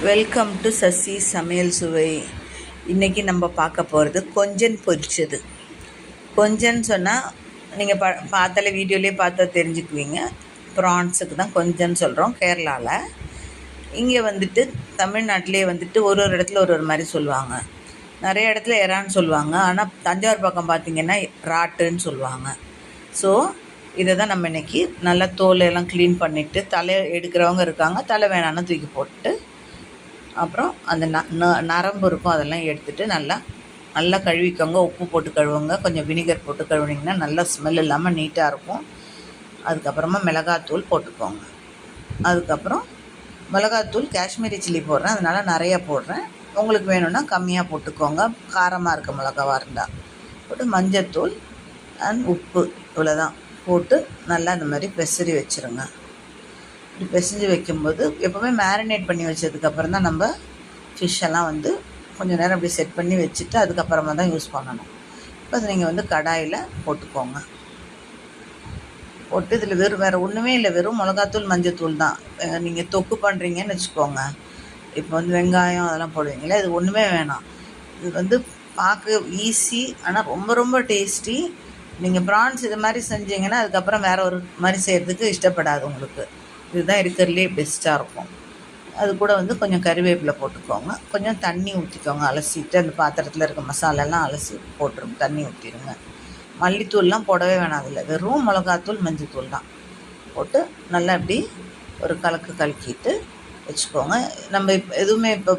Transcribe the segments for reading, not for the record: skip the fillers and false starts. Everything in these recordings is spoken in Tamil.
வெல்கம் டு சசி சமையல் சுவை. இன்றைக்கி நம்ம பார்க்க போகிறது கொஞ்சன் பொரிச்சது. கொஞ்சன்னு சொன்னால் நீங்கள் பார்த்தாலே வீடியோலேயே பார்த்தா தெரிஞ்சுக்குவீங்க. ப்ரான்ஸுக்கு தான் கொஞ்சன்னு சொல்கிறோம் கேரளாவில். இங்கே வந்துட்டு தமிழ்நாட்டிலே வந்துட்டு ஒரு இடத்துல ஒரு மாதிரி சொல்லுவாங்க. நிறைய இடத்துல எறான்னு சொல்லுவாங்க. ஆனால் தஞ்சாவூர் பக்கம் பார்த்திங்கன்னா ராட்டுன்னு சொல்லுவாங்க. ஸோ இதை தான் நம்ம இன்றைக்கி நல்லா தோலையெல்லாம் க்ளீன் பண்ணிவிட்டு தலை எடுக்கிறவங்க இருக்காங்க, தலை வேணான்னு தூக்கி போட்டு அப்புறம் அந்த நரம்பு இருக்கும் அதெல்லாம் எடுத்துகிட்டு நல்லா கழுவிக்கோங்க. உப்பு போட்டு கழுவுங்க, கொஞ்சம் வினிகர் போட்டு கழுவுனிங்கன்னா நல்லா ஸ்மெல் இல்லாமல் நீட்டாக இருக்கும். அதுக்கப்புறமா மிளகாத்தூள் போட்டுக்கோங்க. அதுக்கப்புறம் மிளகாத்தூள் காஷ்மீரி சில்லி போடுறேன், அதனால் நிறையா போடுறேன். உங்களுக்கு வேணும்னா கம்மியாக போட்டுக்கோங்க, காரமாக இருக்க மிளகாவாக இருந்தால். போட்டு மஞ்சத்தூள் அண்ட் உப்பு இவ்வளோதான் போட்டு நல்லா இந்த மாதிரி பெசரி வச்சுருங்க. இப்படி பிசைஞ்சு வைக்கும்போது எப்போவுமே மேரினேட் பண்ணி வச்சதுக்கப்புறம் தான் நம்ம ஃபிஷ்ஷெல்லாம் கொஞ்சம் நேரம் அப்படி செட் பண்ணி வச்சுட்டு அதுக்கப்புறமா தான் யூஸ் பண்ணணும். இப்போ அது நீங்கள் கடாயில் போட்டுக்கோங்க. போட்டு இதில் வேறு ஒன்றுமே இல்லை, வெறும் மிளகாத்தூள் மஞ்சத்தூள் தான். நீங்கள் தொக்கு பண்ணுறீங்கன்னு வச்சுக்கோங்க, இப்போ வெங்காயம் அதெல்லாம் போடுவீங்களே, இது ஒன்றுமே வேணாம். இது பார்க்க ஈஸி, ஆனால் ரொம்ப ரொம்ப டேஸ்டி. நீங்கள் ப்ரான்ஸ் இது மாதிரி செஞ்சீங்கன்னா அதுக்கப்புறம் வேறு ஒரு மாதிரி செய்கிறதுக்கு இஷ்டப்படாது உங்களுக்கு. இதுதான் இருக்கிறதுலே பெஸ்ட்டாக இருக்கும். அது கூட கொஞ்சம் கறிவேப்பிலை போட்டுக்கோங்க, கொஞ்சம் தண்ணி ஊற்றிக்கோங்க. அலசிட்டு அந்த பாத்திரத்தில் இருக்க மசாலாலாம் அலசி போட்டுருங்க, தண்ணி ஊற்றிடுங்க. மல்லித்தூள்லாம் போடவே வேணாம், அதில் வெறும் மிளகாத்தூள் மஞ்சத்தூள் தான் போட்டு நல்லா இப்படி ஒரு கலக்கிட்டு வச்சுக்கோங்க. நம்ம எதுவுமே இப்போ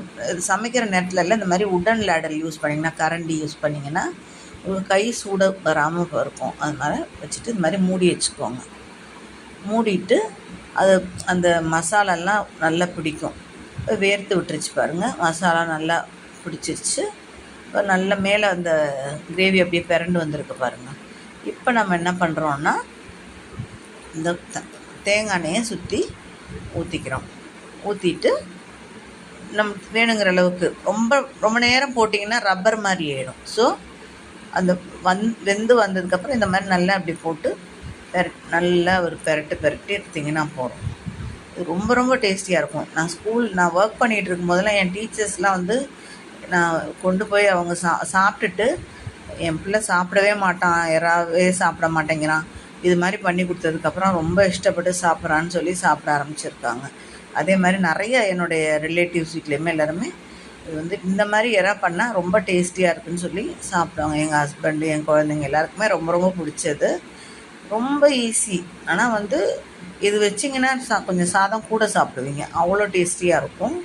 சமைக்கிற நேரத்தில் இந்த மாதிரி உடன் லேடர் யூஸ் பண்ணிங்கன்னா, கரண்டி யூஸ் பண்ணிங்கன்னா உங்களுக்கு கை சூட வராமல் இருக்கும். அதனால் வச்சுட்டு இந்த மாதிரி மூடி வச்சுக்கோங்க. மூடிட்டு அது அந்த மசாலாலாம் நல்லா பிடிக்கும். வேர்த்து விட்டுருச்சு பாருங்கள், மசாலா நல்லா பிடிச்சிருச்சு. இப்போ நல்ல மேலே அந்த கிரேவி அப்படியே பிறண்டு வந்திருக்கு பாருங்கள். இப்போ நம்ம என்ன பண்ணுறோன்னா இந்த தேங்காய் எண்ணெயை சுற்றி ஊற்றிக்கிறோம். ஊற்றிட்டு நம்ம வேணுங்கிற அளவுக்கு ரொம்ப நேரம் போட்டிங்கன்னா ரப்பர் மாதிரி ஆகிடும். ஸோ அந்த வெந்து வந்ததுக்கப்புறம் இந்த மாதிரி நல்லா அப்படி போட்டு நல்லா ஒரு பெரட்டி எடுத்திங்கன்னா போதும். இது ரொம்ப ரொம்ப டேஸ்டியாக இருக்கும். நான் ஒர்க் பண்ணிகிட்டு இருக்கும்போதெல்லாம் என் டீச்சர்ஸ்லாம் நான் கொண்டு போய் அவங்க சாப்பிட்டுட்டு, என் பிள்ளை சாப்பிடவே மாட்டான், யாராவே சாப்பிட மாட்டேங்கிறான், இது மாதிரி பண்ணி கொடுத்ததுக்கப்புறம் ரொம்ப இஷ்டப்பட்டு சாப்பிட்றான்னு சொல்லி சாப்பிட ஆரம்பிச்சிருக்காங்க. அதே மாதிரி நிறைய என்னுடைய ரிலேட்டிவ்ஸ் வீட்லேயுமே எல்லாருமே இது இந்த மாதிரி பண்ணால் ரொம்ப டேஸ்டியாக இருக்குதுன்னு சொல்லி சாப்பிடுவாங்க. எங்கள் ஹஸ்பண்டு, என் குழந்தைங்க எல்லாருக்குமே ரொம்ப ரொம்ப பிடிச்சது. ரொம்ப ஈஸி. ஆனால் இது வச்சிங்கன்னா கொஞ்சம் சாதம் கூட சாப்பிடுவீங்க, அவ்வளோ டேஸ்டியாக இருக்கும்.